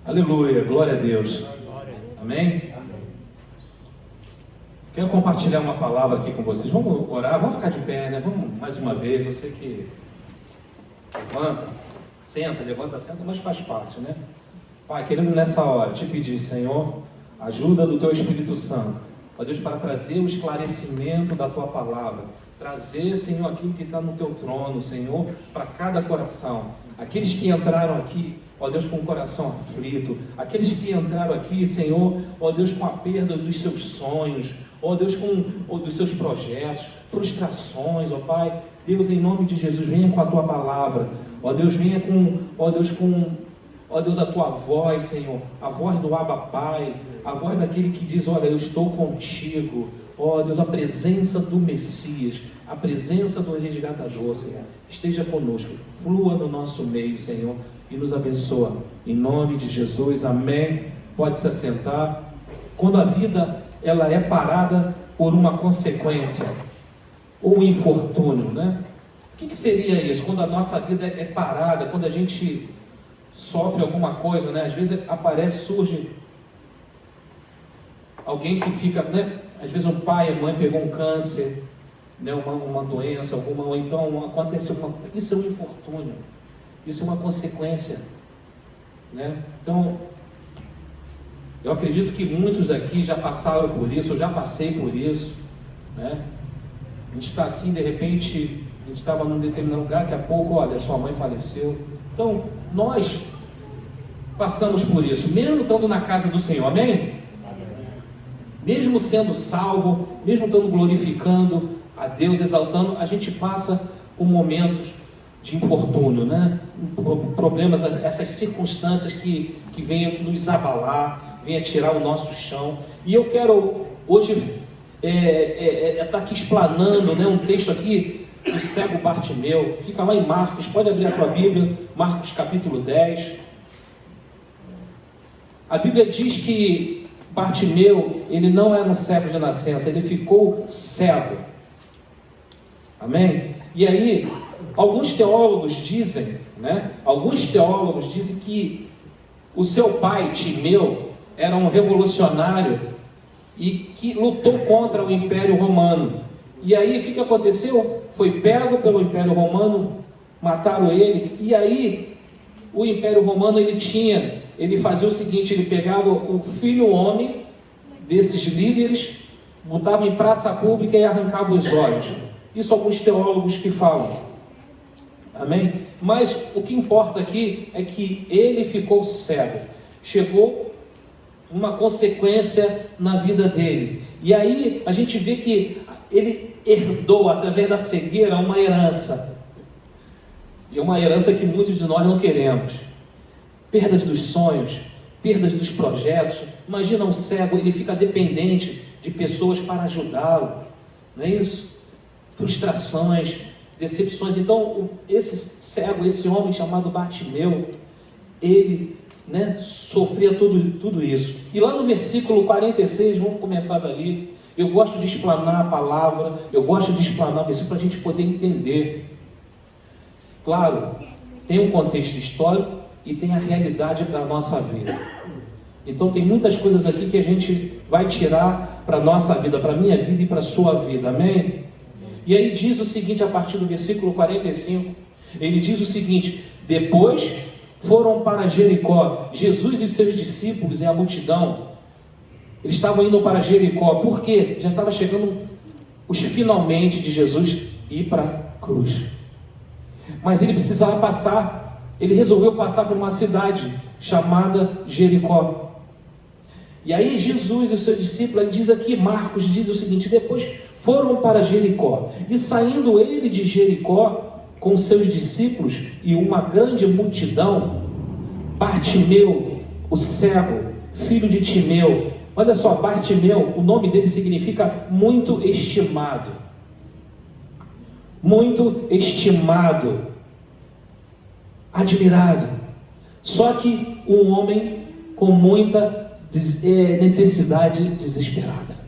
Aleluia, glória a Deus. Amém? Quero compartilhar uma palavra aqui com vocês. Vamos orar, vamos ficar de pé, né? Vamos mais uma vez. Eu sei que levanta, senta, mas faz parte, né? Pai, queremos nessa hora te pedir, Senhor, ajuda do Teu Espírito Santo, ó Deus, para trazer o esclarecimento da Tua palavra, trazer, Senhor, aquilo que está no Teu trono, Senhor, para cada coração. Aqueles que entraram aqui, ó Deus, com o coração aflito, aqueles que entraram aqui, Senhor, ó Deus, com a perda dos seus sonhos, ó Deus, dos seus projetos, frustrações, ó Pai, Deus, em nome de Jesus, venha com a Tua palavra, ó Deus, venha com, ó Deus, a Tua voz, Senhor, a voz do Abba Pai, a voz daquele que diz, olha, eu estou contigo, ó Deus, a presença do Messias, a presença do resgatador, Senhor, esteja conosco, flua no nosso meio, Senhor, e nos abençoa, em nome de Jesus, amém. Pode se assentar. Quando a vida, ela é parada por uma consequência, ou infortúnio, né? O que seria isso? Quando a nossa vida é parada, quando a gente sofre alguma coisa, né? Às vezes surge alguém que fica, né? Às vezes um pai, a mãe pegou um câncer, né? uma doença, ou então aconteceu isso é um infortúnio, isso é uma consequência, né? Então, eu acredito que muitos aqui já passaram por isso, eu já passei por isso, né? A gente está assim, de repente, a gente estava num determinado lugar, daqui a pouco, olha, sua mãe faleceu. Então, nós passamos por isso, mesmo estando na casa do Senhor, amém? Mesmo sendo salvo, mesmo estando glorificando a Deus, exaltando, a gente passa por momentos de infortúnio, né? Problemas, essas circunstâncias que vêm nos abalar, vêm tirar o nosso chão. E eu quero hoje estar aqui explanando, né, um texto aqui do cego Bartimeu, fica lá em Marcos, pode abrir a tua Bíblia, Marcos capítulo 10. A Bíblia diz que Bartimeu, ele não era um cego de nascença, ele ficou cego. Amém? E aí, alguns teólogos dizem que o seu pai, Timeu, era um revolucionário e que lutou contra o Império Romano. E aí, o que aconteceu? Foi pego pelo Império Romano, mataram ele, e aí, o Império Romano, ele fazia o seguinte, ele pegava o filho homem desses líderes, botava em praça pública e arrancava os olhos. Isso alguns teólogos que falam. Amém? Mas o que importa aqui é que ele ficou cego. Chegou uma consequência na vida dele. E aí a gente vê que ele herdou, através da cegueira, uma herança. E uma herança que muitos de nós não queremos. Perdas dos sonhos, perdas dos projetos. Imagina um cego, ele fica dependente de pessoas para ajudá-lo. Não é isso? Frustrações, decepções. Então, esse cego, esse homem chamado Bartimeu, ele, né, sofria tudo isso. E lá no versículo 46, vamos começar dali. Eu gosto de explanar a palavra, eu gosto de explanar o versículo para a gente poder entender. Claro, tem um contexto histórico e tem a realidade da nossa vida. Então tem muitas coisas aqui que a gente vai tirar para a nossa vida, para a minha vida e para a sua vida, amém? E aí diz o seguinte, a partir do versículo 45, ele diz o seguinte: depois foram para Jericó, Jesus e seus discípulos e a multidão, eles estavam indo para Jericó, porque já estava chegando os finalmente de Jesus ir para a cruz. Mas ele precisava passar, ele resolveu passar por uma cidade chamada Jericó. E aí Jesus e os seus discípulos, ele diz aqui, Marcos diz o seguinte: depois foram para Jericó, e saindo ele de Jericó com seus discípulos e uma grande multidão, Bartimeu, o cego, filho de Timeu. Olha só, Bartimeu, o nome dele significa muito estimado. Muito estimado, admirado. Só que um homem com muita necessidade desesperada.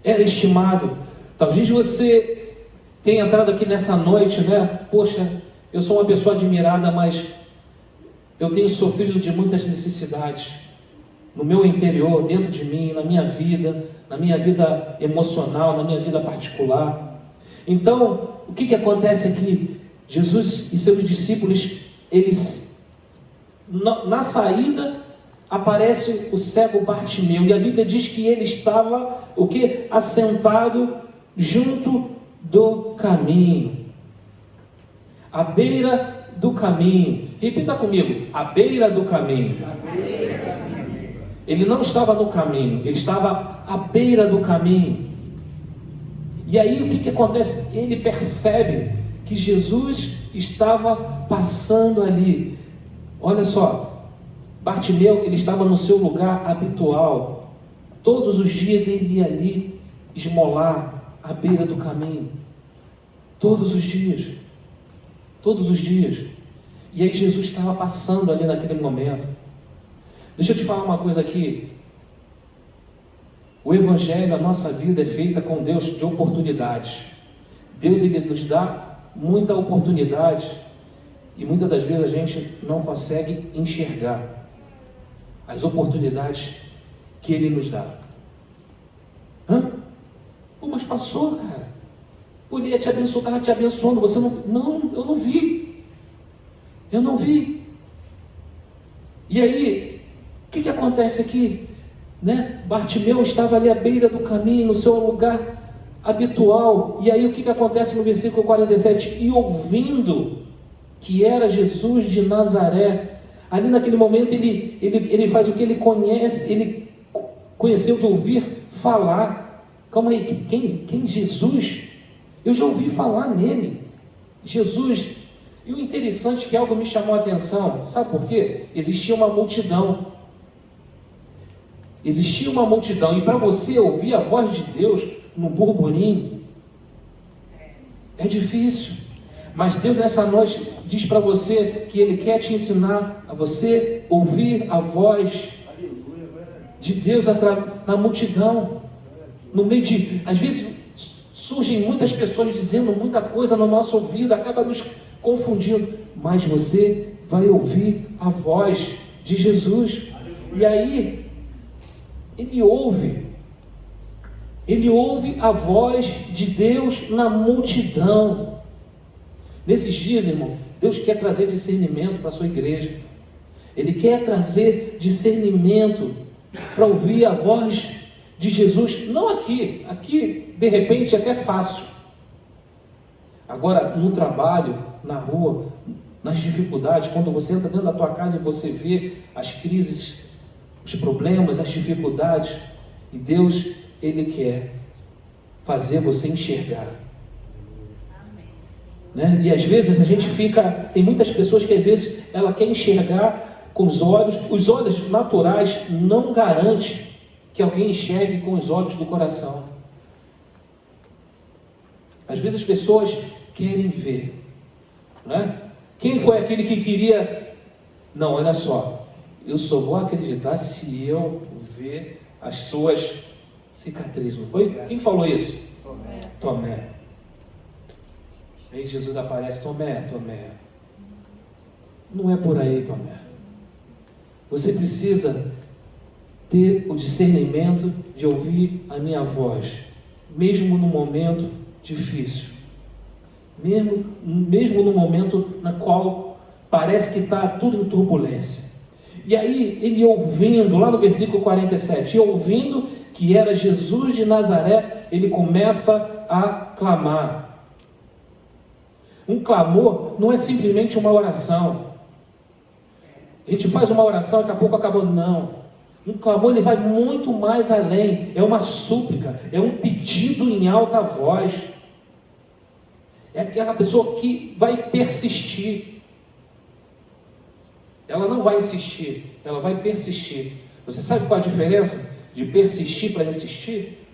Era estimado. Talvez você tenha entrado aqui nessa noite, né? Poxa, eu sou uma pessoa admirada, mas eu tenho sofrido de muitas necessidades no meu interior, dentro de mim, na minha vida emocional, na minha vida particular. Então, o que acontece aqui? Jesus e seus discípulos, eles, na saída, aparece o cego Bartimeu, e a Bíblia diz que ele estava, o quê? Assentado junto do caminho, à beira do caminho. Repita comigo: à beira do caminho. Ele não estava no caminho, ele estava à beira do caminho. E aí o que acontece? Ele percebe que Jesus estava passando ali. Olha só, Bartimeu, ele estava no seu lugar habitual. Todos os dias ele ia ali esmolar à beira do caminho. Todos os dias. Todos os dias. E aí Jesus estava passando ali naquele momento. Deixa eu te falar uma coisa aqui. O Evangelho, a nossa vida é feita com Deus de oportunidades. Deus, ele nos dá muita oportunidade e muitas das vezes a gente não consegue enxergar as oportunidades que Ele nos dá. Pô, mas passou, cara. Pô, Ele ia te abençoar, estava te abençoando. Você não, eu não vi. Eu não vi. E aí, o que acontece aqui? Bartimeu estava ali à beira do caminho, no seu lugar habitual. E aí o que acontece no versículo 47? E ouvindo que era Jesus de Nazaré, ali naquele momento ele faz o que ele conhece, ele conheceu de ouvir falar. Calma aí, quem Jesus? Eu já ouvi falar nele, Jesus. E o interessante é que algo me chamou a atenção, sabe por quê? Existia uma multidão. Existia uma multidão, e para você ouvir a voz de Deus no burburinho, é difícil. Mas Deus nessa noite diz para você que Ele quer te ensinar a você ouvir a voz de Deus na multidão. No meio de, às vezes surgem muitas pessoas dizendo muita coisa no nosso ouvido, acaba nos confundindo, mas você vai ouvir a voz de Jesus. E aí ele ouve a voz de Deus na multidão. Nesses dias, irmão, Deus quer trazer discernimento para a sua igreja. Ele quer trazer discernimento para ouvir a voz de Jesus. Não aqui de repente é até fácil. Agora, no trabalho, na rua, nas dificuldades, quando você entra dentro da tua casa e você vê as crises, os problemas, as dificuldades, e Deus, Ele quer fazer você enxergar. E às vezes a gente tem muitas pessoas que às vezes ela quer enxergar com os olhos naturais não garante que alguém enxergue com os olhos do coração. Às vezes as pessoas querem ver, Quem foi aquele que queria? Não, olha só, eu só vou acreditar se eu ver as suas cicatrizes, não foi? Quem falou isso? Tomé. Aí Jesus aparece: Tomé, não é por aí, Tomé. Você precisa ter o discernimento de ouvir a minha voz, mesmo no momento difícil, mesmo no momento na qual parece que está tudo em turbulência. E aí ele ouvindo, lá no versículo 47, ouvindo que era Jesus de Nazaré, ele começa a clamar. Um clamor não é simplesmente uma oração. A gente faz uma oração e daqui a pouco acabou. Não. Um clamor, ele vai muito mais além. É uma súplica, é um pedido em alta voz. É aquela pessoa que vai persistir. Ela não vai insistir, ela vai persistir. Você sabe qual a diferença de persistir para insistir?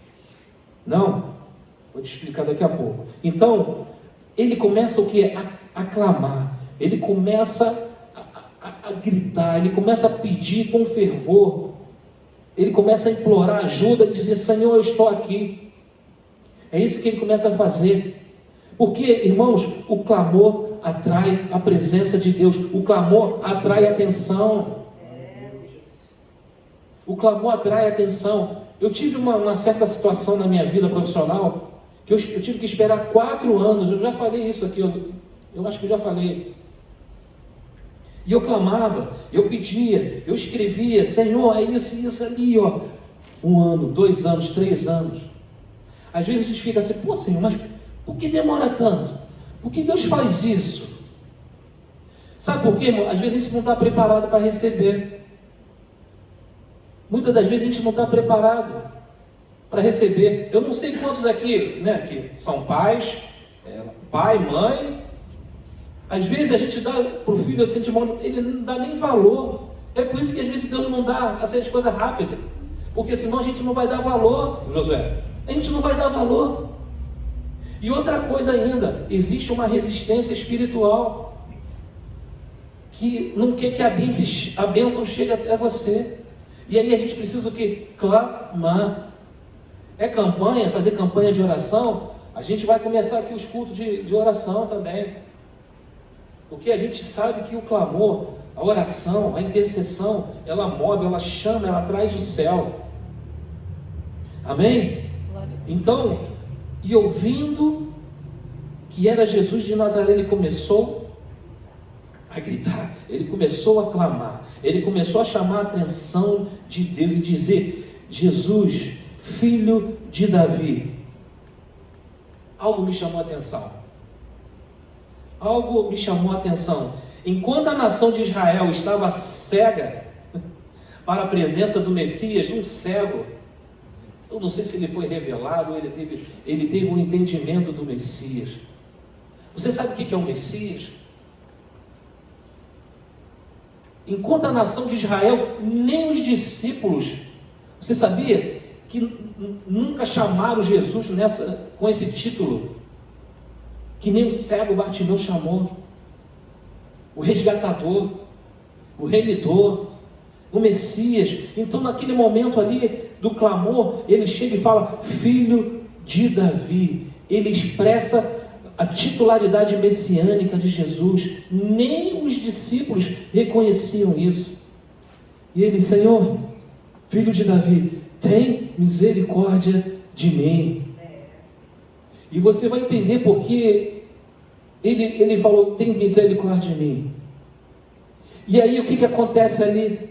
Não. Vou te explicar daqui a pouco. Então, ele começa o que? A clamar. Ele começa a gritar, ele começa a pedir com fervor. Ele começa a implorar ajuda, dizer: Senhor, eu estou aqui. É isso que ele começa a fazer. Porque, irmãos, o clamor atrai a presença de Deus. O clamor atrai atenção. O clamor atrai atenção. Eu tive uma certa situação na minha vida profissional, que eu tive que esperar 4 anos. Eu já falei isso aqui, eu acho que eu já falei. E eu clamava, eu pedia, eu escrevia: Senhor, é isso ali, ó. 1 ano, 2 anos, 3 anos. Às vezes a gente fica assim: pô, Senhor, mas por que demora tanto? Por que Deus faz isso? Sabe por quê, irmão? Às vezes a gente não está preparado para receber. Muitas das vezes a gente não está preparado para receber. Eu não sei quantos aqui, né, que são pais, pai, mãe. Às vezes a gente dá para o filho assim, ele não dá nem valor. É por isso que às vezes Deus não dá assim, as coisas rápidas. Porque senão a gente não vai dar valor, Josué. A gente não vai dar valor. E outra coisa ainda, existe uma resistência espiritual que não quer que a bênção chegue até você. E aí a gente precisa o quê? Clamar. É campanha, fazer campanha de oração. A gente vai começar aqui os cultos de oração também. Porque a gente sabe que o clamor, a oração, a intercessão, ela move, ela chama, ela traz o céu. Amém? Então, e ouvindo que era Jesus de Nazaré, ele começou a gritar, ele começou a clamar, ele começou a chamar a atenção de Deus e dizer: Jesus, filho de Davi. Algo me chamou a atenção. Algo me chamou a atenção. Enquanto a nação de Israel estava cega para a presença do Messias, um cego, eu não sei se ele foi revelado, ele teve um entendimento do Messias. Você sabe o que é o Messias? Enquanto a nação de Israel, nem os discípulos, você sabia que nunca chamaram Jesus com esse título, que nem o cego Bartimeu chamou: o resgatador, o remidor, o Messias. Então naquele momento ali do clamor, ele chega e fala: filho de Davi. Ele expressa a titularidade messiânica de Jesus. Nem os discípulos reconheciam isso. E ele: Senhor, filho de Davi, tem misericórdia de mim. E você vai entender porque ele falou: tem misericórdia de mim. E aí o que acontece ali?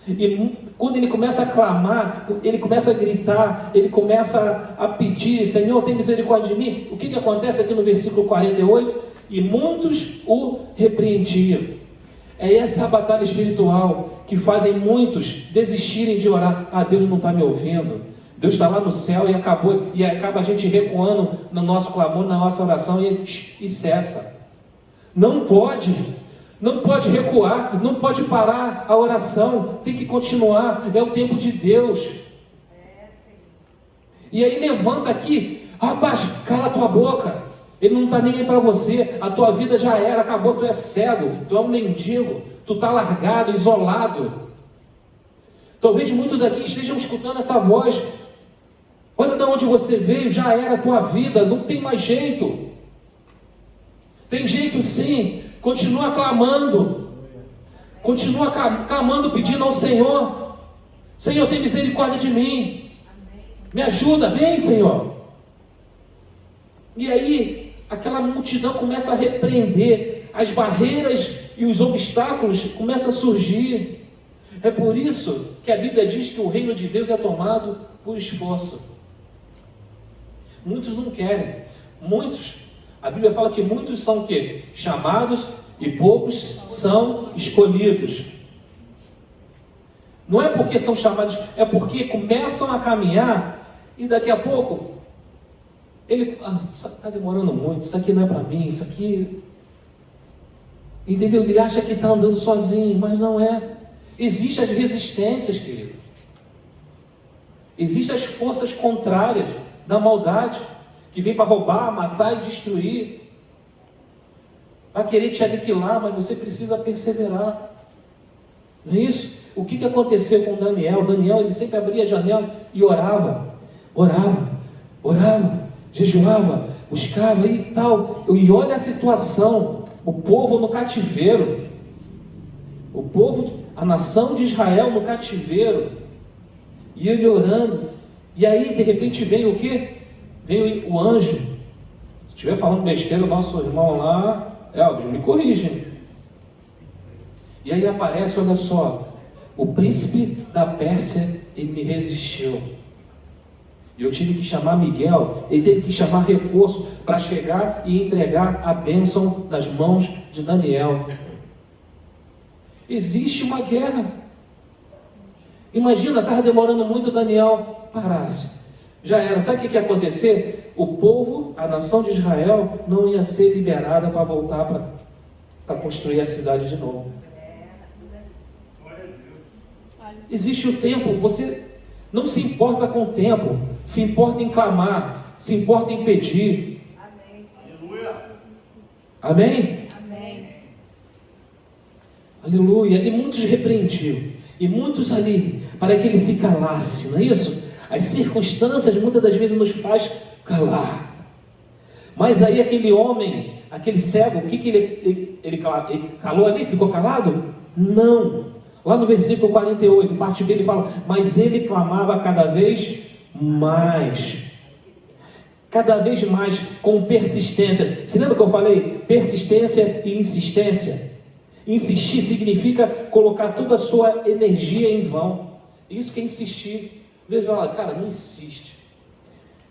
E quando ele começa a clamar, ele começa a gritar, ele começa a pedir: Senhor, tem misericórdia de mim. O que acontece aqui no versículo 48? E muitos o repreendiam. É essa batalha espiritual que fazem muitos desistirem de orar. Ah, Deus não está me ouvindo. Deus está lá no céu e acaba a gente recuando no nosso clamor, na nossa oração e cessa. Não pode recuar, não pode parar a oração, tem que continuar, é o tempo de Deus. E aí levanta aqui: rapaz, cala a tua boca, ele não está nem aí para você, a tua vida já era, acabou, tu é cego, tu é um mendigo, tu está largado, isolado. Talvez muitos aqui estejam escutando essa voz: olha de onde você veio, já era a tua vida, não tem mais jeito. Tem jeito sim. Continua clamando, pedindo ao Senhor: Senhor, tem misericórdia de mim, me ajuda, vem, Senhor. E aí aquela multidão começa a repreender, as barreiras e os obstáculos começam a surgir. É por isso que a Bíblia diz que o reino de Deus é tomado por esforço. Muitos não querem, a Bíblia fala que muitos são o quê? Chamados e poucos são escolhidos. Não é porque são chamados, é porque começam a caminhar e daqui a pouco ele: está demorando muito, isso aqui não é para mim, isso aqui, entendeu? Ele acha que está andando sozinho, mas não é. Existem as resistências, querido. Existem as forças contrárias da maldade, que vem para roubar, matar e destruir, vai querer te aniquilar, mas você precisa perseverar. Não é isso? O que aconteceu com Daniel? Daniel, ele sempre abria a janela e orava, jejuava, buscava e tal. E olha a situação o povo no cativeiro, o povo, a nação de Israel no cativeiro, e ele orando, e aí de repente veio o quê? Veio o anjo. Se estiver falando besteira, o nosso irmão lá, Elvis, me corrigem. E aí aparece, olha só, o príncipe da Pérsia, ele me resistiu. Eu tive que chamar Miguel, ele teve que chamar reforço para chegar e entregar a bênção nas mãos de Daniel. Existe uma guerra. Imagina, estava demorando muito, Daniel parasse. Já era. Sabe o que ia acontecer? O povo, a nação de Israel, não ia ser liberada para voltar para construir a cidade de novo. Existe o tempo. Você não se importa com o tempo, se importa em clamar, se importa em pedir. Amém. Aleluia. Amém? Amém. Aleluia. E muitos repreendiam, e muitos ali, para que ele se calasse, não é isso? As circunstâncias muitas das vezes nos faz calar. Mas aí aquele homem, aquele cego, o que ele calou ali? Ficou calado? Não. Lá no versículo 48, parte B, ele fala, mas ele clamava cada vez mais, com persistência. Você lembra que eu falei? Persistência e insistência. Insistir significa colocar toda a sua energia em vão. Isso que é insistir. Veja lá, cara, não insiste,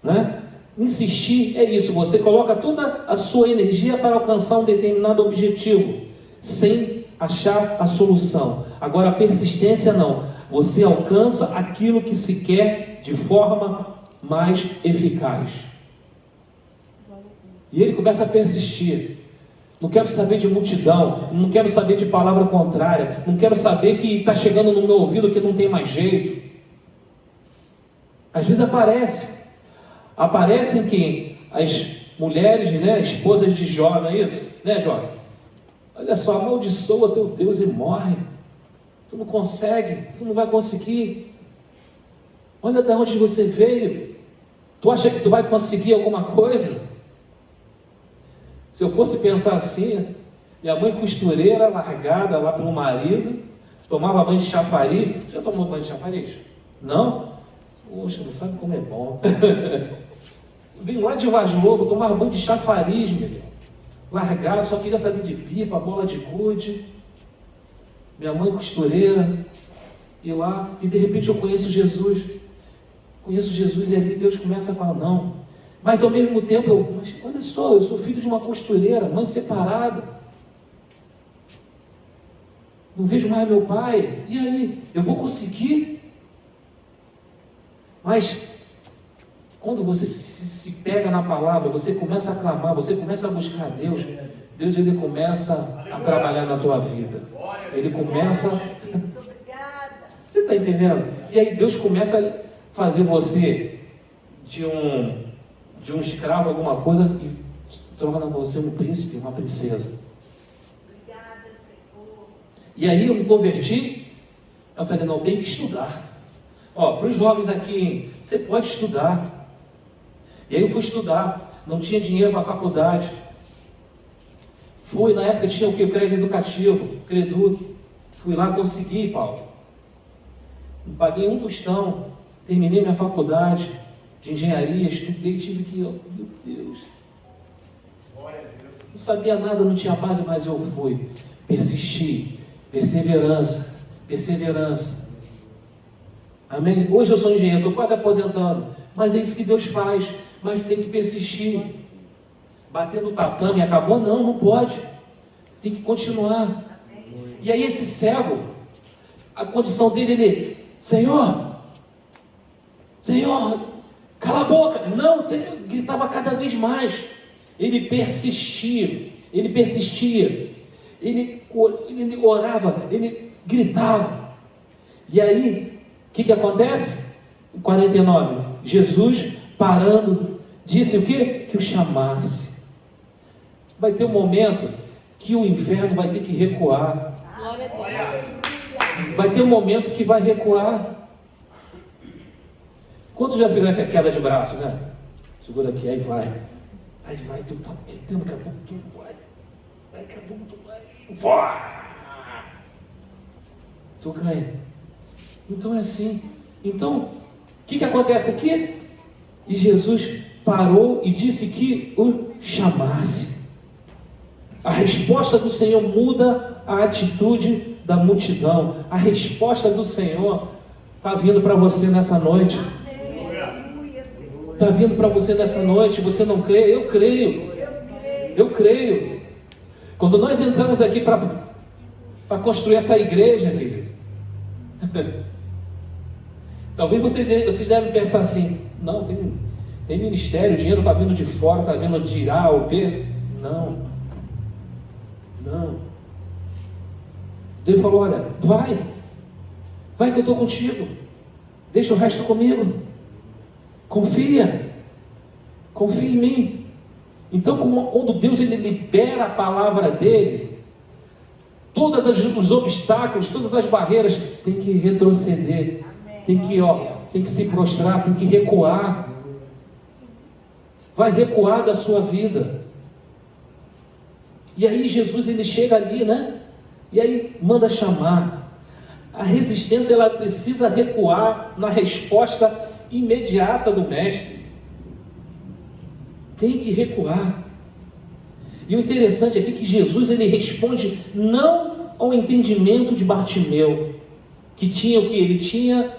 né? Insistir é isso, você coloca toda a sua energia para alcançar um determinado objetivo, sem achar a solução. Agora a persistência não, você alcança aquilo que se quer de forma mais eficaz. E ele começa a persistir. Não quero saber de multidão, não quero saber de palavra contrária, não quero saber que está chegando no meu ouvido que não tem mais jeito. Às vezes aparecem que as mulheres, né, esposas de Jó, não é isso? Né, Jó? Olha só, amaldiçoa teu Deus e morre. Tu não consegue, tu não vai conseguir. Olha de onde você veio. Tu acha que tu vai conseguir alguma coisa? Se eu fosse pensar assim, minha mãe costureira, largada lá pelo marido, tomava banho de chafariz. Já tomou banho de chafariz? Não? Poxa, não sabe como é bom. Vim lá de Vaz Lobo, tomava banho de chafariz, meu irmão. Largado, só queria saber de pipa, bola de gude. Minha mãe costureira. E lá, e de repente eu conheço Jesus. E ali Deus começa a falar, não. Mas ao mesmo tempo, mas olha só, eu sou filho de uma costureira, mãe separada. Não vejo mais meu pai. E aí, eu vou conseguir? Mas quando você se pega na palavra, você começa a clamar, você começa a buscar Deus, Deus ele começa a trabalhar na tua vida. Ele começa... Você está entendendo? E aí Deus começa a fazer você de um escravo, alguma coisa, e torna você um príncipe, uma princesa. E aí eu me converti, eu falei, não, tem que estudar. Ó, para os jovens aqui, você pode estudar. E aí eu fui estudar, não tinha dinheiro para a faculdade. Na época tinha o que? O crédito educativo, Creduc. Fui lá, consegui, Paulo. Paguei um tostão, terminei minha faculdade de engenharia, estudei, tive que, meu Deus. Não sabia nada, não tinha base, mas eu fui. Persisti, perseverança. Amém? Hoje eu sou engenheiro, estou quase aposentando. Mas é isso que Deus faz. Mas tem que persistir. Batendo tatame, acabou? Não pode. Tem que continuar. E aí esse cego, a condição dele, ele, Senhor, cala a boca. Não, Senhor, gritava cada vez mais. Ele persistia. Ele orava, ele gritava. E aí, o que acontece? 49, Jesus parando, disse o quê? Que o chamasse. Vai ter um momento que o inferno vai ter que recuar. Vai ter um momento que vai recuar. Quantos já viram a queda de braço, né? Segura aqui, aí vai, tu tá querendo, daqui a pouco tu vai. daqui a pouco tu vai, tu ganha. Então é assim. Então, o que acontece aqui? E Jesus parou e disse que o chamasse. A resposta do Senhor muda a atitude da multidão. A resposta do Senhor está vindo para você nessa noite. Está vindo para você nessa noite. Você não crê? Eu creio. Eu creio. Quando nós entramos aqui para construir essa igreja, querido, talvez vocês devem pensar assim: não, tem ministério, o dinheiro está vindo de fora, está vindo de A ou B. Não. Deus falou: olha, vai que eu estou contigo, deixa o resto comigo, confia em mim. Então, quando Deus ele libera a palavra dele, todos os obstáculos, todas as barreiras tem que retroceder. Tem que se prostrar, tem que recuar. Vai recuar da sua vida. E aí Jesus ele chega ali, né? E aí manda chamar. A resistência ela precisa recuar na resposta imediata do mestre. Tem que recuar. E o interessante aqui é que Jesus ele responde não ao entendimento de Bartimeu, que tinha o que? Ele tinha,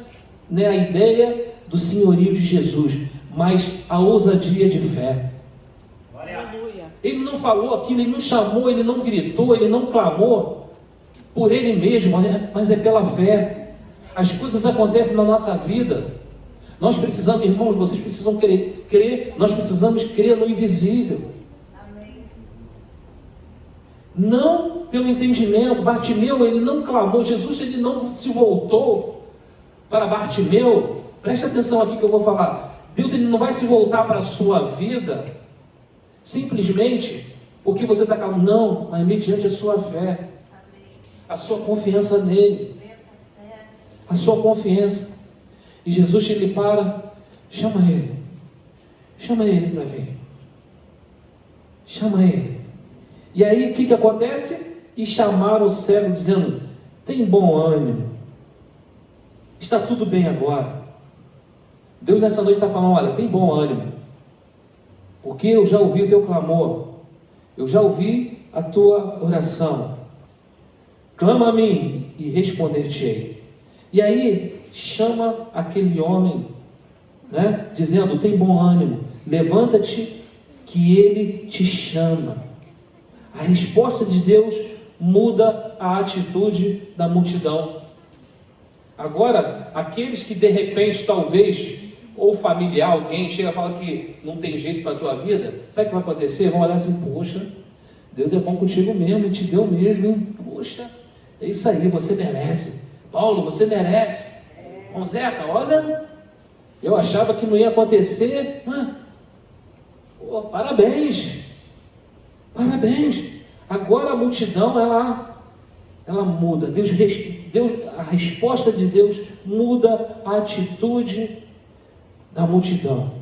né, a ideia do senhorio de Jesus, mas a ousadia de fé. Ele não falou aquilo, ele não chamou, ele não gritou, ele não clamou por ele mesmo, mas é pela fé. As coisas acontecem na nossa vida. Nós precisamos, irmãos, vocês precisam crer, nós precisamos crer no invisível. Não pelo entendimento. Bartimeu, ele não clamou, Jesus ele não se voltou para Bartimeu. Preste atenção aqui que eu vou falar. Deus ele não vai se voltar para a sua vida simplesmente porque você está calmo. Não, mas mediante a sua fé, a sua confiança nele, a sua confiança. E Jesus ele para, chama ele para vir, chama ele. E aí o que acontece? E chamaram o cego dizendo: tem bom ânimo, está tudo bem agora. Deus nessa noite está falando: olha, tem bom ânimo, porque eu já ouvi o teu clamor, eu já ouvi a tua oração. Clama a mim e responder-te-ei. E aí chama aquele homem, né, dizendo: tem bom ânimo, levanta-te que ele te chama. A resposta de Deus muda a atitude da multidão. Agora, aqueles que de repente, talvez, ou familiar, alguém chega e fala que não tem jeito para a tua vida, sabe o que vai acontecer? Vão olhar assim: poxa, Deus é bom contigo mesmo, Ele te deu mesmo, hein? Poxa, é isso aí, você merece. Paulo, você merece. Bom, Zeca, olha, eu achava que não ia acontecer. Pô, parabéns. Agora a multidão, ela muda. Deus, a resposta de Deus muda a atitude da multidão.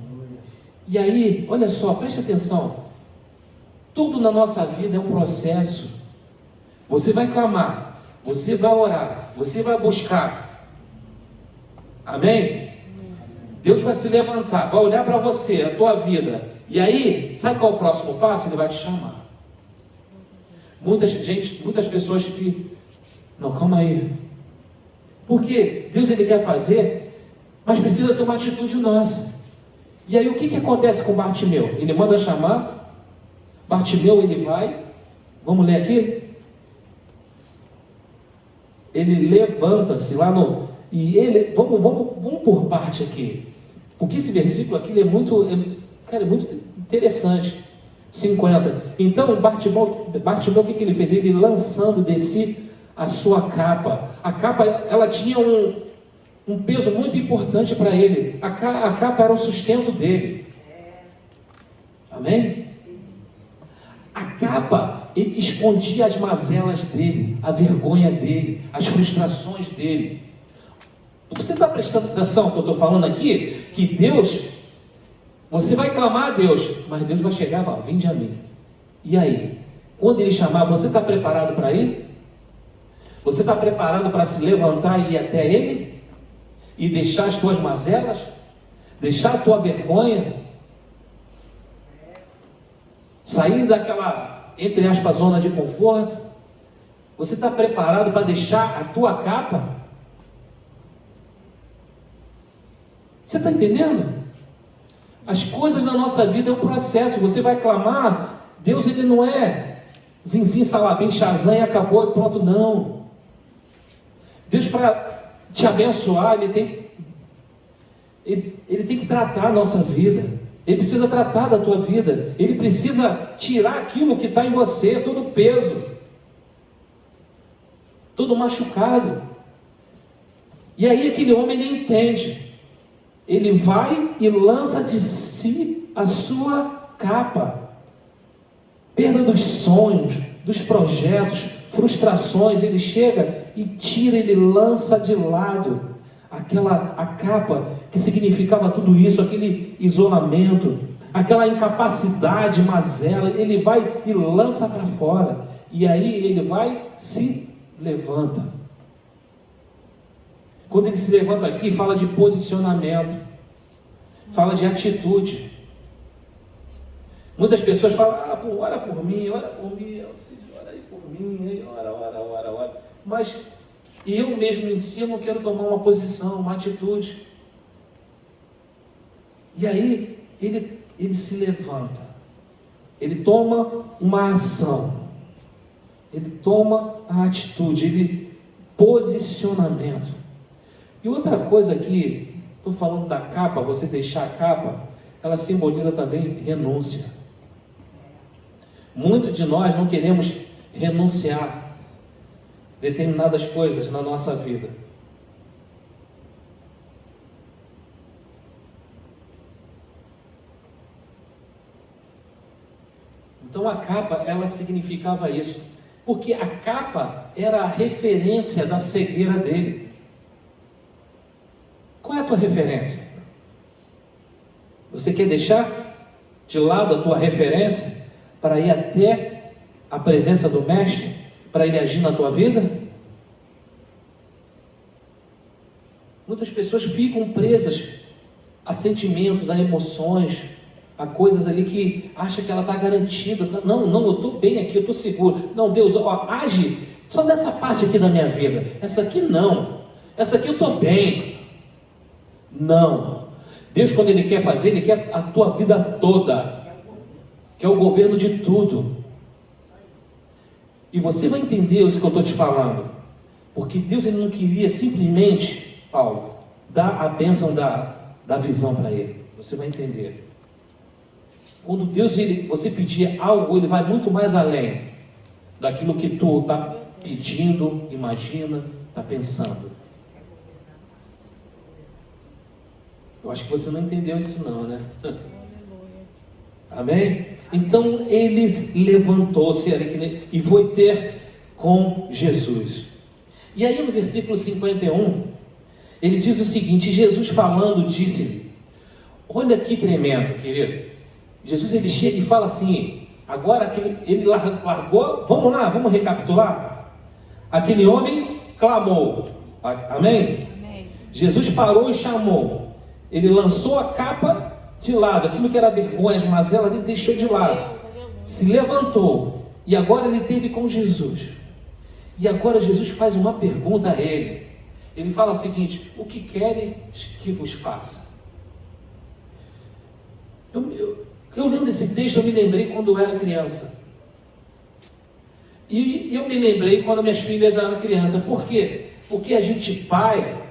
E aí, olha só, preste atenção. Tudo na nossa vida é um processo. Você vai clamar, você vai orar, você vai buscar. Amém? Deus vai se levantar, vai olhar para você, a tua vida. E aí, sabe qual é o próximo passo? Ele vai te chamar. Muitas pessoas que... Não, calma aí. Porque Deus ele quer fazer, mas precisa ter uma atitude nossa. E aí o que acontece com Bartimeu? Ele manda chamar. Bartimeu ele vai. Vamos ler aqui? Ele levanta-se lá no... E ele... Vamos por parte aqui. Porque esse versículo aqui é muito interessante. 50. Então Bartimeu, o que ele fez? Ele lançando de si a sua capa. A capa, ela tinha um peso muito importante para ele. A capa era o sustento dele. Amém? A capa escondia as mazelas dele, a vergonha dele, as frustrações dele. Você está prestando atenção no que eu estou falando aqui? Que Deus... Você vai clamar a Deus, mas Deus vai chegar e falar: vinde a mim. E aí? Quando Ele chamar, você está preparado para ir? Você está preparado para se levantar e ir até Ele? E deixar as tuas mazelas? Deixar a tua vergonha? Sair daquela, entre aspas, zona de conforto? Você está preparado para deixar a tua capa? Você está entendendo? As coisas da nossa vida é um processo. Você vai clamar, Deus ele não é zinzim, salabim, shazam e acabou e pronto, não. Deus, para te abençoar, ele tem que tratar a nossa vida. Ele precisa tratar da tua vida. Ele precisa tirar aquilo que está em você, todo o peso, todo machucado. E aí aquele homem nem entende. Ele vai e lança de si a sua capa. Perda dos sonhos, dos projetos, frustrações. Ele chega e tira, ele lança de lado a capa que significava tudo isso, aquele isolamento, aquela incapacidade, mazela. Ele vai e lança para fora. E aí ele vai, se levanta. Quando ele se levanta aqui, fala de posicionamento, fala de atitude. Muitas pessoas falam, ora por mim, ora aí por mim, ora. Mas eu mesmo em si, eu não quero tomar uma posição, uma atitude. E aí, ele se levanta, ele toma uma ação, ele toma a atitude, posicionamento. E outra coisa aqui, estou falando da capa, você deixar a capa, ela simboliza também renúncia. Muitos de nós não queremos renunciar determinadas coisas na nossa vida. Então a capa, ela significava isso, porque a capa era a referência da cegueira dele. Qual é a tua referência? Você quer deixar de lado a tua referência para ir até a presença do Mestre, para ele agir na tua vida? Muitas pessoas ficam presas a sentimentos, a emoções, a coisas ali que acha que ela está garantida. Não, eu estou bem aqui, eu estou seguro. Não, Deus, age só nessa parte aqui da minha vida. Essa aqui não. Essa aqui eu estou bem. Não. Deus, quando Ele quer fazer, Ele quer a tua vida toda. Que é o governo de tudo. E você vai entender isso que eu estou te falando. Porque Deus ele não queria simplesmente, Paulo, dar a bênção da visão para ele. Você vai entender. Quando Deus, você pedir algo, Ele vai muito mais além daquilo que tu está pedindo, imagina, está pensando. Eu acho que você não entendeu isso não, né? Amém? Então ele levantou-se e foi ter com Jesus. E aí no versículo 51, ele diz o seguinte: Jesus falando, disse-lhe, olha que tremendo, querido. Jesus ele chega e fala assim, agora que ele largou, vamos lá, vamos recapitular. Aquele homem clamou, amém? Amém. Jesus parou e chamou. Ele lançou a capa de lado, aquilo que era vergonha, as mazelas, ele deixou de lado, se levantou, e agora ele esteve com Jesus. E agora Jesus faz uma pergunta a ele. Ele fala o seguinte: o que queres que vos faça? Eu lendo esse texto, eu me lembrei quando eu era criança. E eu me lembrei quando minhas filhas eram crianças. Por quê? Porque a gente, pai,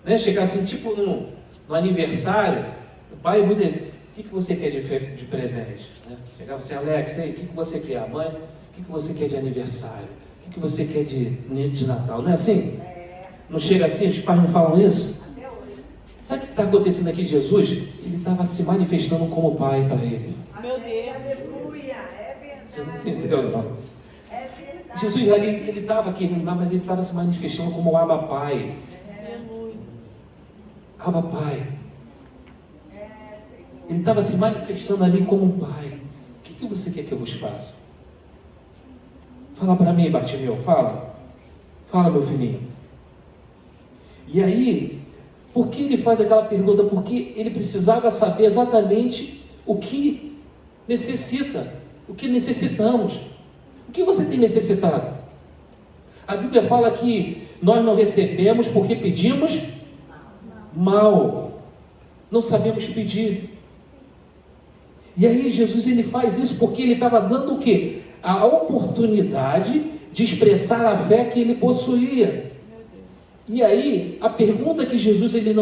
né, chegar assim, tipo no aniversário, o pai, o que você quer de presente? Né? Chegava assim, Alex, aí, o que você quer? A mãe, o que você quer de aniversário? O que você quer de Natal? Não é assim? Não chega assim, os pais não falam isso? Sabe o que está acontecendo aqui? Jesus, ele estava se manifestando como pai para ele. Meu Deus. Aleluia, é verdade. Você não entendeu, não? É verdade. Jesus, ele estava aqui, mas ele estava se manifestando como Abba Pai. Abba Pai. Ele estava se manifestando ali como um pai. O que você quer que eu vos faça? Fala para mim, Bartimeu, fala. Fala, meu filhinho. E aí, por que ele faz aquela pergunta? Porque ele precisava saber exatamente o que necessita, o que necessitamos. O que você tem necessitado? A Bíblia fala que nós não recebemos porque pedimos mal. Não sabemos pedir. E aí Jesus ele faz isso porque ele estava dando o quê? A oportunidade de expressar a fé que ele possuía. E aí, a pergunta que Jesus ele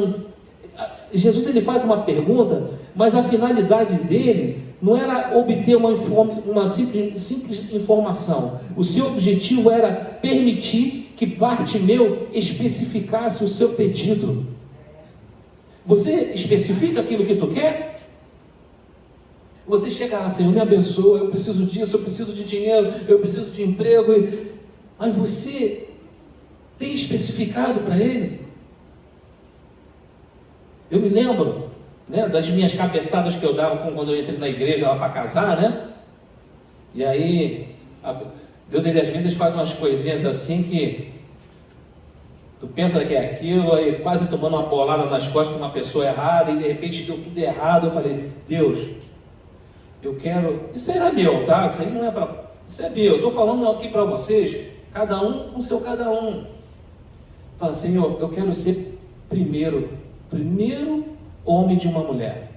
faz uma pergunta, mas a finalidade dele não era obter uma simples informação. O seu objetivo era permitir que Bartimeu especificasse o seu pedido. Você especifica aquilo que tu quer? Você chega lá, Senhor, me abençoa, eu preciso disso, eu preciso de dinheiro, eu preciso de emprego. Mas você tem especificado para Ele? Eu me lembro, né, das minhas cabeçadas que eu dava quando eu entrei na igreja lá para casar, né? E aí, Deus ele às vezes faz umas coisinhas assim que tu pensa que é aquilo, aí quase tomando uma bolada nas costas de uma pessoa errada, e de repente deu tudo errado. Eu falei, Deus, eu quero... Isso aí era meu, tá? Isso aí não é para... Isso é meu, eu estou falando aqui para vocês, cada um com o seu cada um. Fala, Senhor, eu quero ser primeiro homem de uma mulher.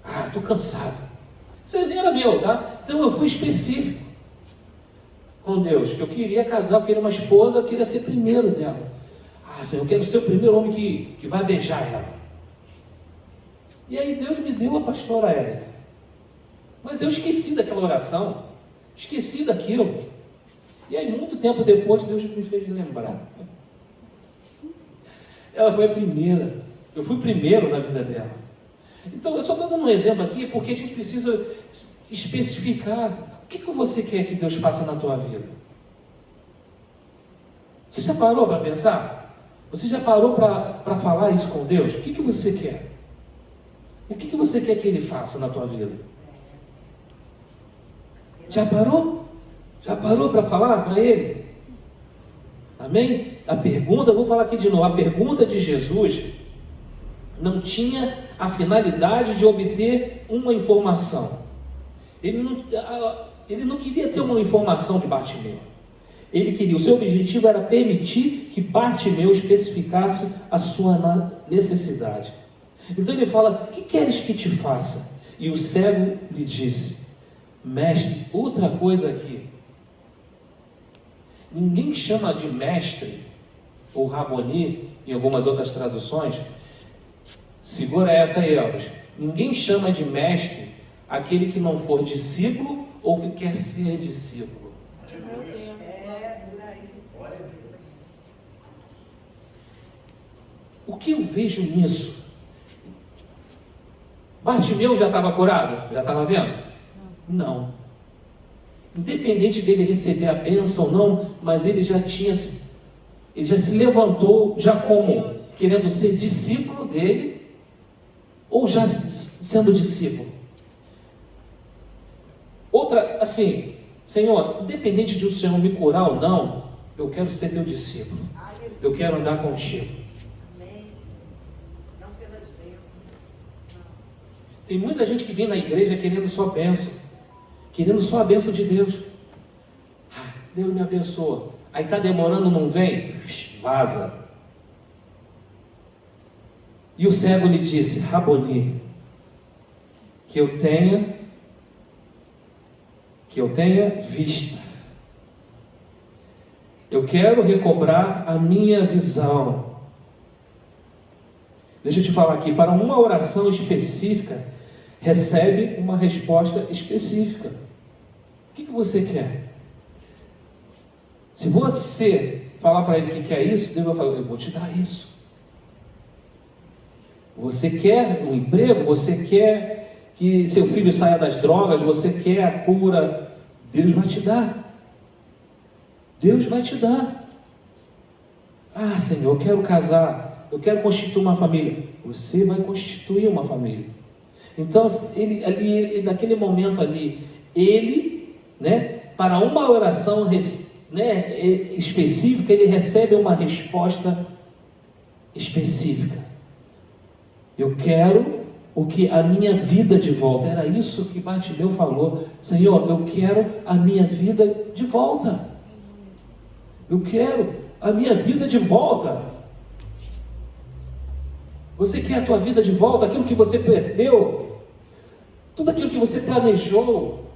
Ah, estou cansado. Isso aí nem era meu, tá? Então eu fui específico com Deus. Eu queria casar, eu queria uma esposa, eu queria ser primeiro dela. Ah, Senhor, eu quero ser o primeiro homem que vai beijar ela. E aí Deus me deu a pastora Érica. Mas eu esqueci daquela oração. Esqueci daquilo. E aí, muito tempo depois, Deus me fez lembrar. Ela foi a primeira. Eu fui o primeiro na vida dela. Então, eu só estou dando um exemplo aqui, porque a gente precisa especificar. O que você quer que Deus faça na tua vida? Você já parou para pensar? Você já parou para falar isso com Deus? O que você quer? O que você quer que Ele faça na tua vida? Já parou? Já parou para falar para Ele? Amém? A pergunta, vou falar aqui de novo, a pergunta de Jesus não tinha a finalidade de obter uma informação. Ele não queria ter uma informação de Bartimeu. O seu objetivo era permitir que Bartimeu especificasse a sua necessidade. Então ele fala, o que queres que te faça? E o cego lhe disse, mestre, outra coisa aqui. Ninguém chama de mestre, ou Raboni, em algumas outras traduções. Segura essa aí, Elvis. Ninguém chama de mestre aquele que não for discípulo ou que quer ser discípulo. O que eu vejo nisso? Bartimeu já estava curado? Já estava vendo? Não. Independente dele receber a bênção ou não, mas ele já se levantou, já como? Querendo ser discípulo dele, ou já sendo discípulo? Outra, assim, Senhor, independente de o Senhor me curar ou não, eu quero ser teu discípulo. Eu quero andar contigo. Tem muita gente que vem na igreja querendo só bênção, querendo só a bênção de Deus. Ah, Deus me abençoa. Aí está demorando, não vem? Vaza. E o cego lhe disse, Raboni, que eu tenha vista. Eu quero recobrar a minha visão. Deixa eu te falar aqui, para uma oração específica, recebe uma resposta específica. O que você quer? Se você falar para Ele que quer isso, Deus vai falar, eu vou te dar isso. Você quer um emprego? Você quer que seu filho saia das drogas? Você quer a cura? Deus vai te dar. Deus vai te dar. Ah, Senhor, eu quero casar. Eu quero constituir uma família. Você vai constituir uma família. Então, naquele momento ali, ele, né, para uma oração específica, ele recebe uma resposta específica. Eu quero o que a minha vida de volta. Era isso que Bartimeu falou. Senhor, eu quero a minha vida de volta. Eu quero a minha vida de volta. Você quer a tua vida de volta? Aquilo que você perdeu? Tudo aquilo que você planejou?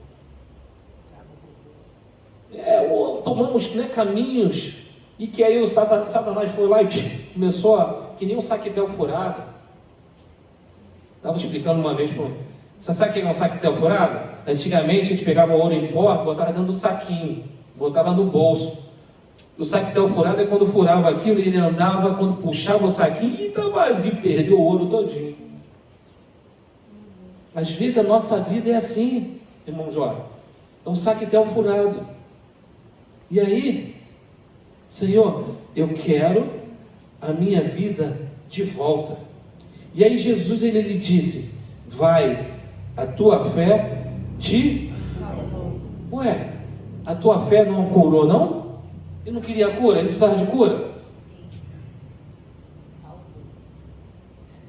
Tomamos caminhos, e que aí o Satanás foi lá e começou que nem um saquetel furado. Estava explicando uma vez para você sabe o que é um saquetel furado? Antigamente a gente pegava ouro em pó, botava dentro do saquinho, botava no bolso. O saquetel furado é quando furava aquilo e ele andava, quando puxava o saquinho e estava vazio, perdeu o ouro todinho. Às vezes a nossa vida é assim, irmão Jó. É um saquetel furado. E aí, Senhor, eu quero a minha vida de volta. E aí Jesus ele lhe disse: vai, a tua fé te salvou. Ué, a tua fé não curou, não? Ele não queria cura, ele precisava de cura.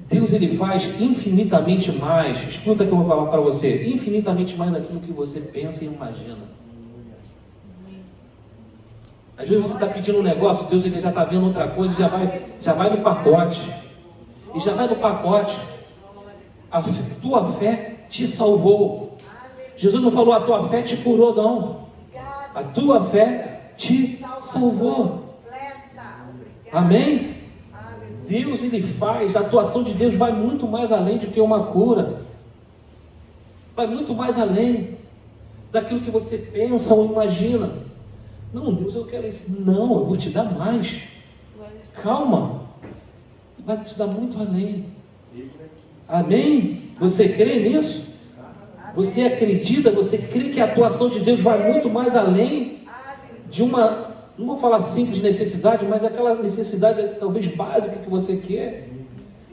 Deus ele faz infinitamente mais. Escuta que eu vou falar para você: infinitamente mais daquilo que você pensa e imagina. Às vezes você está pedindo um negócio, Deus ele já está vendo outra coisa e já vai no pacote. E já vai no pacote. A tua fé te salvou. Jesus não falou a tua fé te curou, não. A tua fé te salvou. Amém? Deus ele faz, a atuação de Deus vai muito mais além do que uma cura. Vai muito mais além daquilo que você pensa ou imagina. Não, Deus, eu quero isso. Não, eu vou te dar mais. Calma. Vai te dar muito além. Amém? Você crê nisso? Você acredita? Você crê que a atuação de Deus vai muito mais além de uma, não vou falar simples necessidade, mas aquela necessidade talvez básica que você quer?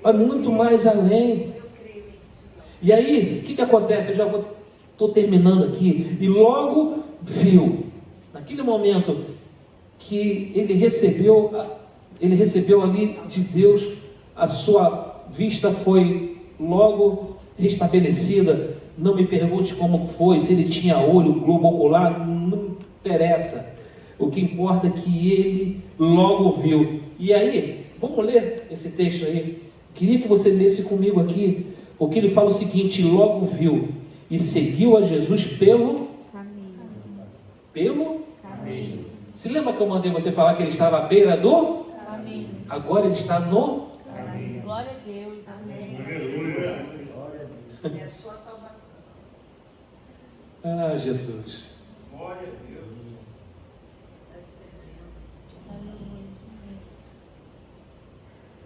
Vai muito mais além. E aí, o que acontece? Eu já estou terminando aqui. E logo viu, naquele momento que ele recebeu ali de Deus, a sua vista foi logo restabelecida. Não me pergunte como foi, se ele tinha olho, globo ocular, não interessa. O que importa é que ele logo viu. E aí, vamos ler esse texto aí. Queria que você lesse comigo aqui, porque ele fala o seguinte: logo viu e seguiu a Jesus pelo caminho. Se lembra que eu mandei você falar que ele estava à beira do caminho? Agora ele está no caminho. Glória a Deus. Amém. Aleluia. É a sua salvação. Ah, Jesus. Glória a Deus.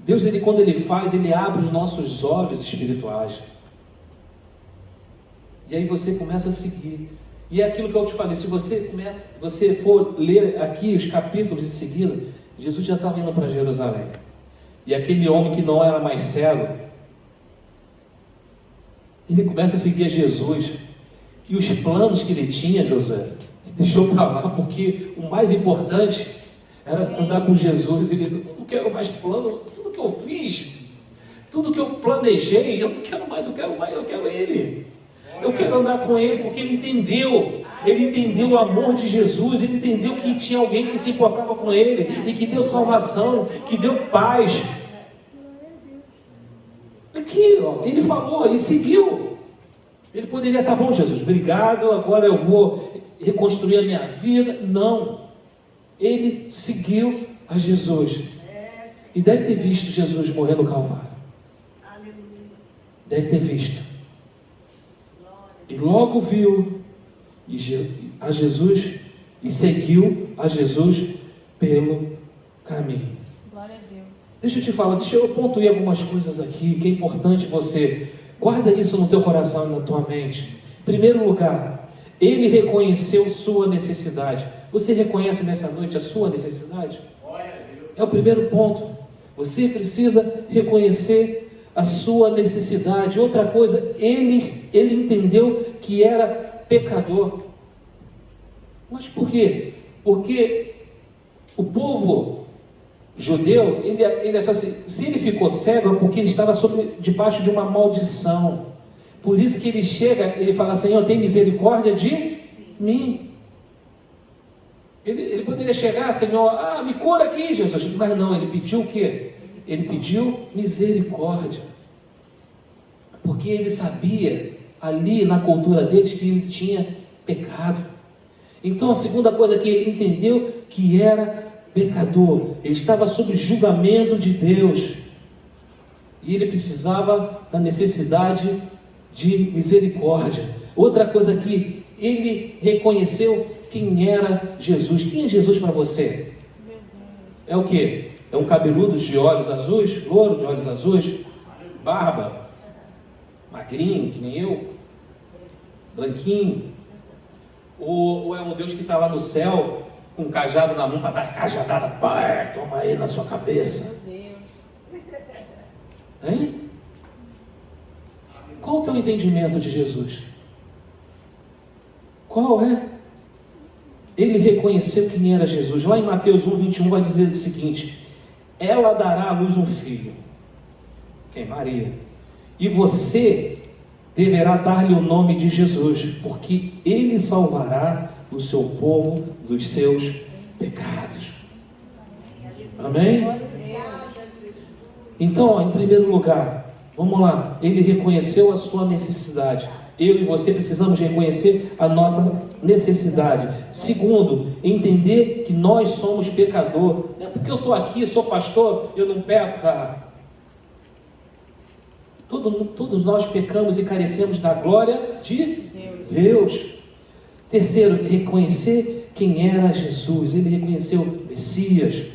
Deus, ele, quando ele faz, ele abre os nossos olhos espirituais. E aí você começa a seguir. E é aquilo que eu te falei, se você for ler aqui os capítulos em seguida, Jesus já estava indo para Jerusalém. E aquele homem que não era mais cego, ele começa a seguir a Jesus. E os planos que ele tinha, Josué, deixou para lá, porque o mais importante era andar com Jesus. Ele: não quero mais plano, tudo que eu fiz, tudo que eu planejei, eu não quero mais, eu quero ele. Eu quero andar com ele, porque ele entendeu o amor de Jesus, ele entendeu que tinha alguém que se importava com ele, e que deu salvação, que deu paz. Aqui, ó, ele falou, ele seguiu. Ele poderia estar: bom, Jesus, obrigado, agora eu vou reconstruir a minha vida. Não, ele seguiu a Jesus. E deve ter visto Jesus morrer no Calvário. Deve ter visto. E logo viu a Jesus e seguiu a Jesus pelo caminho. Glória a Deus. Deixa eu te falar, eu pontuei algumas coisas aqui que é importante você. Guarda isso no teu coração e na tua mente. Em primeiro lugar, ele reconheceu sua necessidade. Você reconhece nessa noite a sua necessidade? É o primeiro ponto. Você precisa reconhecer a sua necessidade. Outra coisa, ele entendeu que era pecador. Mas por quê? Porque o povo judeu, ele achava assim, se ele ficou cego é porque ele estava debaixo de uma maldição. Por isso que ele chega, ele fala, Senhor, tem misericórdia de mim. Ele poderia chegar, Senhor, me cura aqui, Jesus. Mas não, ele pediu o quê? Ele pediu misericórdia. Porque ele sabia, ali na cultura deles, que ele tinha pecado. Então a segunda coisa que ele entendeu, que era pecador. Ele estava sob julgamento de Deus. E ele precisava da necessidade de misericórdia. Outra coisa que ele reconheceu quem era Jesus. Quem é Jesus para você? É o quê? É um cabeludo de olhos azuis? Louro de olhos azuis? Barba? Magrinho, que nem eu? Branquinho? Ou é um Deus que está lá no céu com um cajado na mão para dar cajadada? Pai, toma aí na sua cabeça. Hein? Qual o teu entendimento de Jesus? Qual é? Ele reconheceu quem era Jesus. Lá em Mateus 1:21 vai dizer o seguinte: ela dará à luz um filho. Quem? Maria. E você deverá dar-lhe o nome de Jesus, porque ele salvará o seu povo dos seus pecados. Amém? Então, em primeiro lugar, vamos lá, ele reconheceu a sua necessidade. Eu e você precisamos reconhecer a nossa necessidade. Segundo, entender que nós somos pecador. Não é porque eu estou aqui, sou pastor, eu não peco, cara. Todos nós pecamos e carecemos da glória de Deus. Terceiro, reconhecer quem era Jesus. Ele reconheceu o Messias,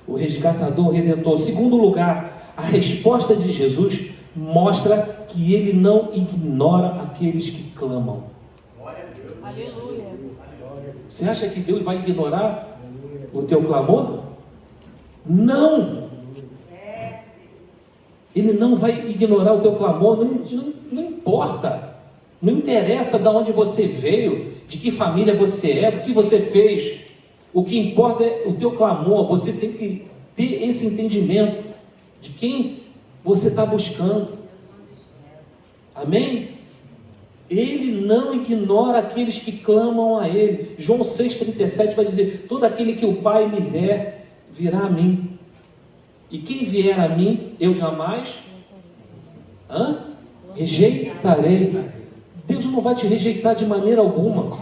o resgatador, o redentor. Segundo lugar, a resposta de Jesus mostra que ele não ignora aqueles que clamam. Aleluia. Você acha que Deus vai ignorar o teu clamor? Não! Ele não vai ignorar o teu clamor, não importa. Não interessa de onde você veio, de que família você é, do que você fez. O que importa é o teu clamor. Você tem que ter esse entendimento de quem você está buscando. Amém? Ele não ignora aqueles que clamam a Ele. João 6,37 vai dizer: todo aquele que o Pai me der, virá a mim. E quem vier a mim, eu jamais rejeitarei. Deus não vai te rejeitar de maneira alguma.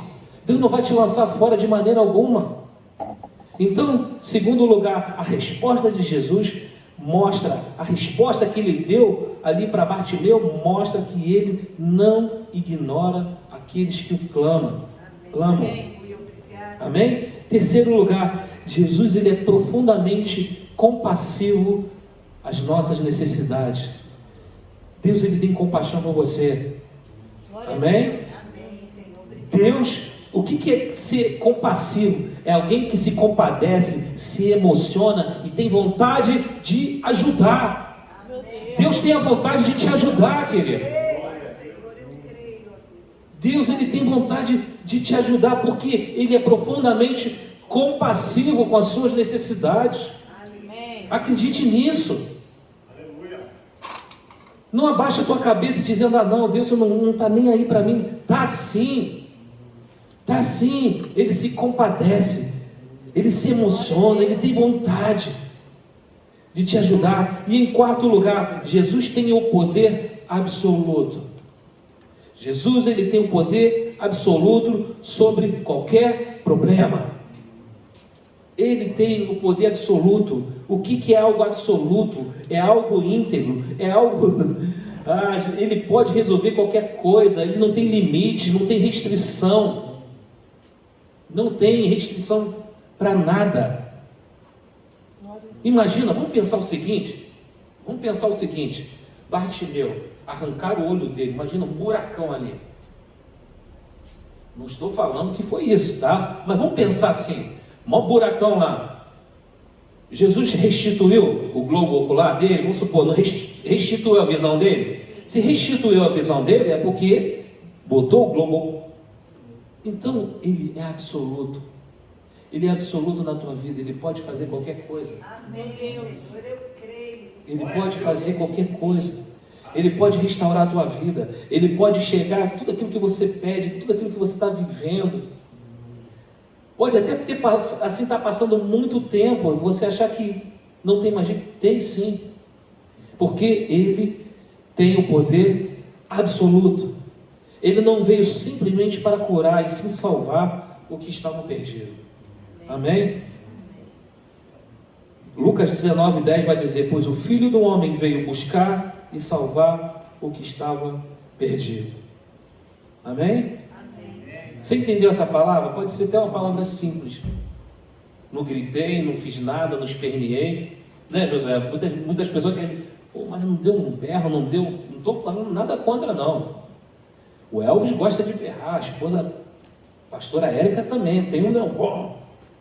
Deus não vai te lançar fora de maneira alguma. Então, segundo lugar, a resposta de Jesus mostra, a resposta que ele deu ali para Bartimeu, mostra que ele não ignora aqueles que o clamam. Amém? Terceiro lugar, Jesus ele é profundamente compassivo às nossas necessidades. Deus ele tem compaixão por você. Amém? Deus, o que é ser compassivo? É alguém que se compadece, se emociona e tem vontade de ajudar. Deus tem a vontade de te ajudar, querido. Deus ele tem vontade de te ajudar porque ele é profundamente compassivo com as suas necessidades. Acredite nisso. Não abaixa a tua cabeça dizendo: não, Deus não está nem aí para mim. Está sim. Está sim. Ele se compadece. Ele se emociona. Ele tem vontade de te ajudar. E em quarto lugar, Jesus tem o poder absoluto. Jesus ele tem o poder absoluto sobre qualquer problema. Ele tem o poder absoluto. O que é algo absoluto? É algo íntegro, é algo... ele pode resolver qualquer coisa, ele não tem limite, não tem restrição. Não tem restrição para nada. Imagina, vamos pensar o seguinte, Bartimeu, arrancaram o olho dele, imagina um buracão ali. Não estou falando que foi isso, tá? Mas vamos pensar assim, mó buracão lá. Jesus restituiu o globo ocular dele, vamos supor, não restituiu a visão dele? Se restituiu a visão dele é porque botou o globo. Então, Ele é absoluto. Ele é absoluto na tua vida. Ele pode fazer qualquer coisa. Amém, Senhor, eu creio. Ele pode fazer qualquer coisa. Ele pode restaurar a tua vida. Ele pode chegar tudo aquilo que você pede, tudo aquilo que você está vivendo. Pode até ter assim estar passando muito tempo, você achar que não tem mais jeito. Tem sim. Porque Ele tem o poder absoluto. Ele não veio simplesmente para curar, e sim salvar o que estava perdido. Amém? Lucas 19:10 vai dizer: pois o Filho do Homem veio buscar e salvar o que estava perdido. Amém? Você entendeu essa palavra? Pode ser até uma palavra simples. Não gritei, não fiz nada, não esperneei. Né, José? Muitas pessoas querem, pô, mas não deu um berro, não estou falando nada contra, não. O Elvis gosta de berrar, a esposa, a pastora Érica também. Tem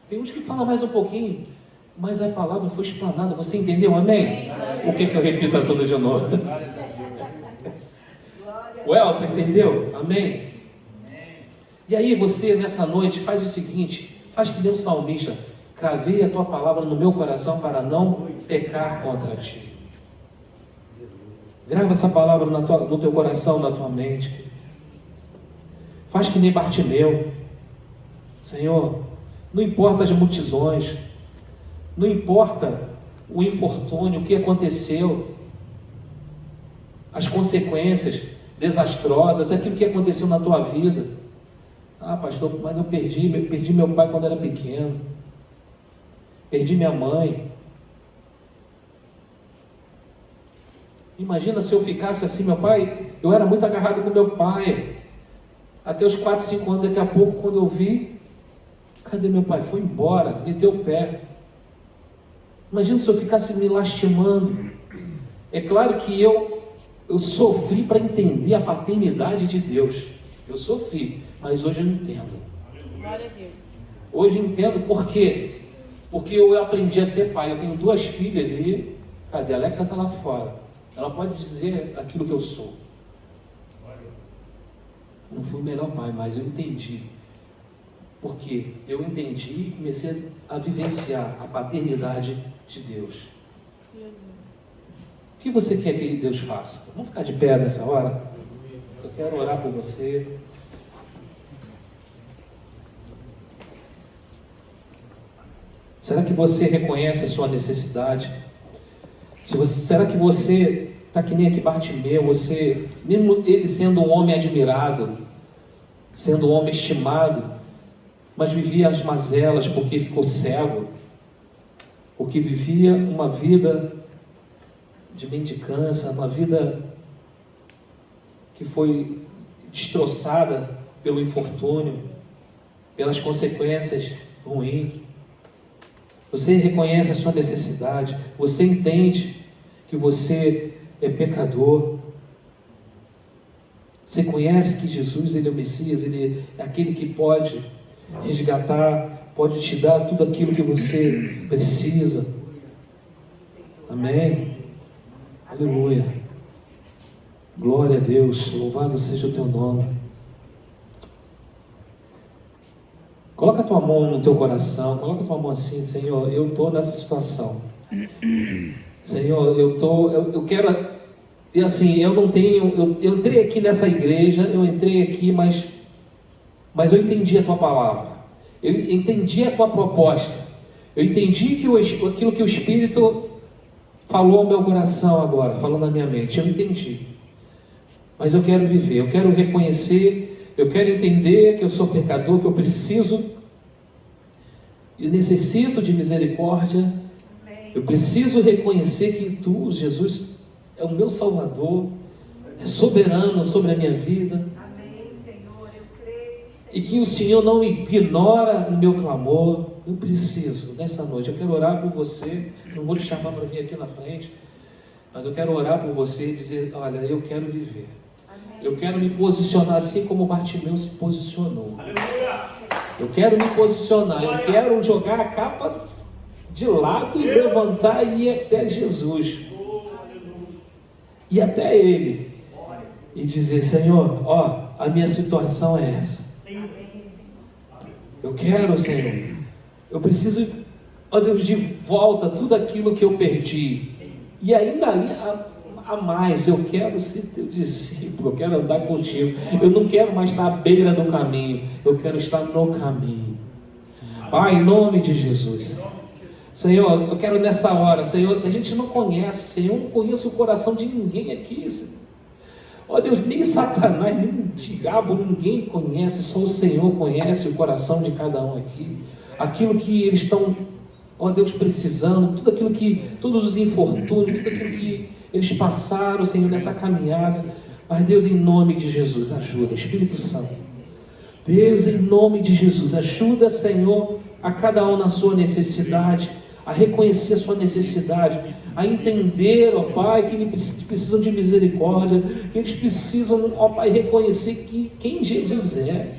tem uns que falam mais um pouquinho, mas a palavra foi explanada. Você entendeu? Amém? O que eu repito tudo de novo? O Elton, entendeu? Amém? E aí você, nessa noite, faz o seguinte, faz que nem um salmista: cravei a tua palavra no meu coração para não pecar contra ti. Grava essa palavra no teu coração, na tua mente. Faz que nem Bartimeu. Senhor, não importa as multidões, não importa o infortúnio, o que aconteceu, as consequências desastrosas, aquilo que aconteceu na tua vida. Ah, pastor, mas eu perdi meu pai quando era pequeno, perdi minha mãe. Imagina se eu ficasse assim, meu pai, eu era muito agarrado com meu pai, até os 4, 5 anos, daqui a pouco, quando eu vi, cadê meu pai? Foi embora, meteu o pé. Imagina se eu ficasse me lastimando. É claro que eu sofri para entender a paternidade de Deus. Eu sofri, mas hoje eu entendo. Glória a Deus. Hoje eu entendo por quê? Porque eu aprendi a ser pai. Eu tenho 2 filhas e cadê? A Alexa está lá fora. Ela pode dizer aquilo que eu sou. Não fui o melhor pai, mas eu entendi. Porque eu entendi e comecei a vivenciar a paternidade de Deus. O que você quer que Deus faça? Vamos ficar de pé nessa hora? Eu quero orar por você. Será que você reconhece a sua necessidade? Será que você está que nem aqui Bartimeu, você, mesmo ele sendo um homem admirado, sendo um homem estimado, mas vivia as mazelas porque ficou cego, porque vivia uma vida de mendicância, uma vida que foi destroçada pelo infortúnio, pelas consequências ruins. Você reconhece a sua necessidade, você entende que você é pecador. Você conhece que Jesus, Ele é o Messias, Ele é aquele que pode resgatar, pode te dar tudo aquilo que você precisa. Amém? Aleluia. Glória a Deus, louvado seja o teu nome. Coloca a tua mão no teu coração, coloca a tua mão assim: Senhor, eu estou nessa situação. Senhor, eu quero, e assim, eu não tenho, eu entrei aqui nessa igreja, eu entrei aqui, mas eu entendi a tua palavra, eu entendi a tua proposta, eu entendi aquilo que o Espírito falou ao meu coração agora, falou na minha mente, eu entendi, mas eu quero viver, eu quero reconhecer, eu quero entender que eu sou pecador, que eu preciso e necessito de misericórdia. Eu preciso reconhecer que Tu, Jesus, é o meu Salvador, é soberano sobre a minha vida. Amém, Senhor, eu creio. E que o Senhor não ignora o meu clamor. Eu preciso, nessa noite, eu quero orar por você. Não vou te chamar para vir aqui na frente, mas eu quero orar por você e dizer: olha, eu quero viver. Eu quero me posicionar assim como Bartimeu se posicionou. Eu quero me posicionar, eu quero jogar a capa de lado e levantar e ir até Jesus. E até Ele. E dizer: Senhor, ó, a minha situação é essa. Eu quero, Senhor. Eu preciso, ó Deus, de volta tudo aquilo que eu perdi. E ainda ali a mais, eu quero ser teu discípulo, eu quero andar contigo. Eu não quero mais estar à beira do caminho, eu quero estar no caminho. Pai, em nome de Jesus. Senhor, eu quero nessa hora, Senhor, a gente não conhece, Senhor, eu não conheço o coração de ninguém aqui, Senhor. Ó Deus, nem Satanás, nem o diabo, ninguém conhece, só o Senhor conhece o coração de cada um aqui. Aquilo que eles estão, ó Deus, precisando, tudo aquilo que, todos os infortúnios, tudo aquilo que eles passaram, Senhor, nessa caminhada. Mas Deus, em nome de Jesus, ajuda, Espírito Santo. Deus, em nome de Jesus, ajuda, Senhor, a cada um na sua necessidade, a reconhecer a sua necessidade, a entender, ó Pai, que eles precisam de misericórdia, que eles precisam, ó Pai, reconhecer quem Jesus é.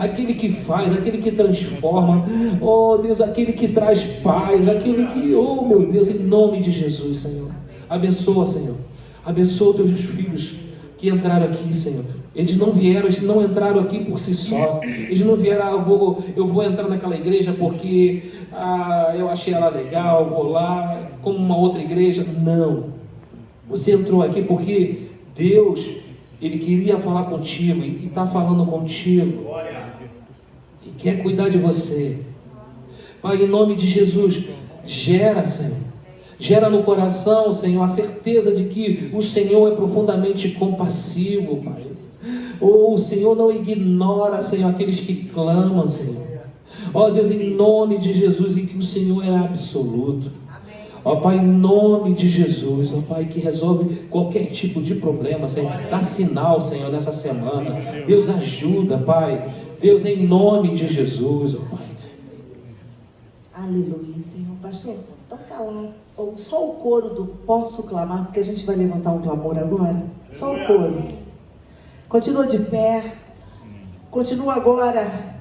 Aquele que faz, aquele que transforma, oh Deus, aquele que traz paz, aquele que, oh meu Deus, em nome de Jesus, Senhor, abençoa, Senhor, abençoa teus filhos que entraram aqui, Senhor. Eles não vieram, eles não entraram aqui por si só, eles não vieram, eu vou entrar naquela igreja porque eu achei ela legal, vou lá, como uma outra igreja. Não, você entrou aqui porque Deus, Ele queria falar contigo e está falando contigo e quer cuidar de você. Pai, em nome de Jesus, gera, Senhor, gera no coração, Senhor, a certeza de que o Senhor é profundamente compassivo, Pai. O Senhor não ignora, Senhor, aqueles que clamam, Senhor. Ó Deus, em nome de Jesus, e que o Senhor é absoluto. Ó Pai, em nome de Jesus, ó Pai, que resolve qualquer tipo de problema, Senhor. Dá sinal, Senhor, nessa semana. Deus ajuda, Pai. Deus, em nome de Jesus, ó Pai. Aleluia, Senhor. Pastor, toca lá. Ou só o coro do posso clamar, porque a gente vai levantar um clamor agora. Só o coro. Continua de pé. Continua agora